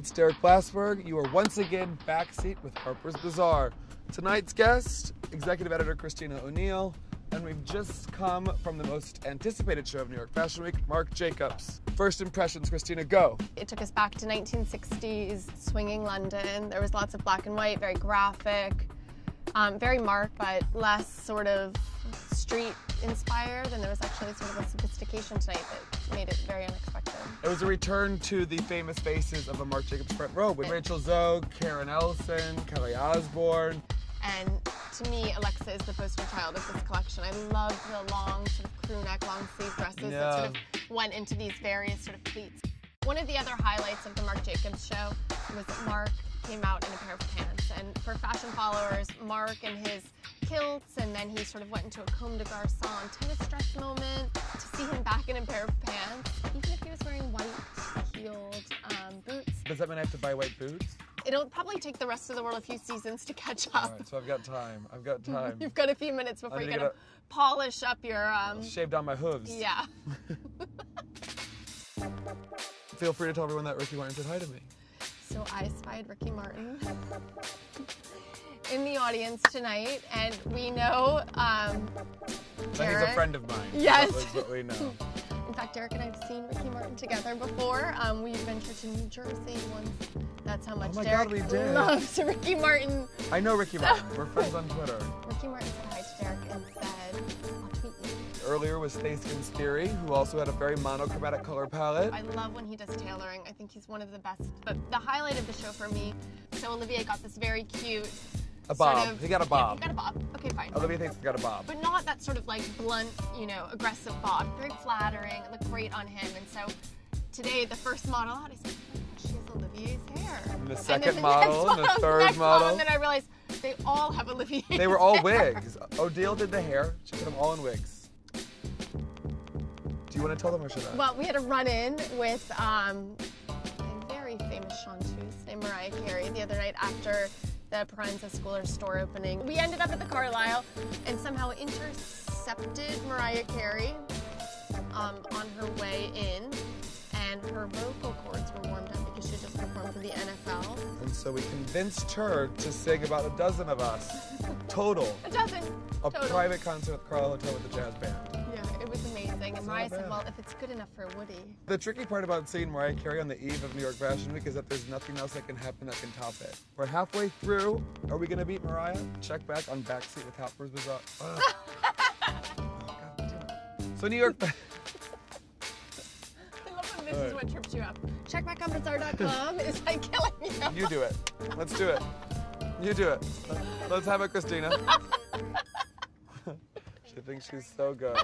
It's Derek Blasberg. You are once again Backseat with Harper's BAZAAR. Tonight's guest, Executive Editor Christina O'Neill, and we've just come from the most anticipated show of New York Fashion Week, Marc Jacobs. First impressions, Christina, go. It took us back to 1960s, swinging London. There was lots of black and white, very graphic, very Marc, but less sort of street inspired, and there was actually sort of a sophistication tonight that made it very unexpected. It was a return to the famous faces of a Marc Jacobs front row with Rachel Zoe, Karen Elson, Kelly Osbourne. And to me, Alexa is the poster child of this collection. I love the long sort of crew neck, long sleeve dresses that sort of went into these various sort of pleats. One of the other highlights of the Marc Jacobs show was that Marc came out in a pair of pants. And for fashion followers, Marc and his kilts, and then he sort of went into a Comme des Garçons tennis dress moment. To see him back in a pair of pants, even if he was wearing white heeled boots. Does that mean I have to buy white boots? It'll probably take the rest of the world a few seasons to catch up. All right, so I've got time. I've got time. You've got a few minutes before you gotta polish up your... shave down my hooves. Yeah. Feel free to tell everyone that Ricky Martin said hi to me. So I spied Ricky Martin in the audience tonight, and we know Derek, he's a friend of mine. Yes. That's what we know. In fact, Derek and I have seen Ricky Martin together before. We ventured to New Jersey once. That's how much Derek loves Ricky Martin. I know Ricky Martin. We're friends on Twitter. Ricky Martin said hi to Derek and said, I'll tweet you. Earlier was Stacey's Theory, who also had a very monochromatic color palette. I love when he does tailoring. I think he's one of the best. But the highlight of the show for me, so Olivia got this very cute... A bob. Sort of, he got a bob. Yeah, he got a bob. Okay, fine. Olivia thinks he got a bob. But not that sort of like blunt, you know, aggressive bob. Very flattering. It looked great on him. And so today, the first model out, I said, oh my gosh, she has Olivier's hair. And the second model, and the third model. And then I realized they all have Olivier's hair. They were all wigs. Odile did the hair. She put them all in wigs. Do you want to tell them or should I? Well, we had a run-in with a very famous chanteuse named Mariah Carey the other night after the Parenza Schooler store opening. We ended up at the Carlisle and somehow intercepted Mariah Carey on her way in, and her vocal cords were warmed up because she just performed for the NFL. And so we convinced her to sing about a dozen of us. Total. A dozen. A private concert at the Carlisle Hotel with the jazz band. Yeah, it was amazing. And Mariah said, well, if it's good enough for Woody. The tricky part about seeing Mariah Carey on the eve of New York Fashion Week is that there's nothing else that can happen that can top it. We're halfway through. Are we going to beat Mariah? Check back on Backseat with Harper's BAZAAR. Oh, God. So New York... I love when this is what trips you up. Check back on BAZAAR.com is like killing you. You do it. Let's do it. You do it. Let's have it, Christina. She thinks she's so good.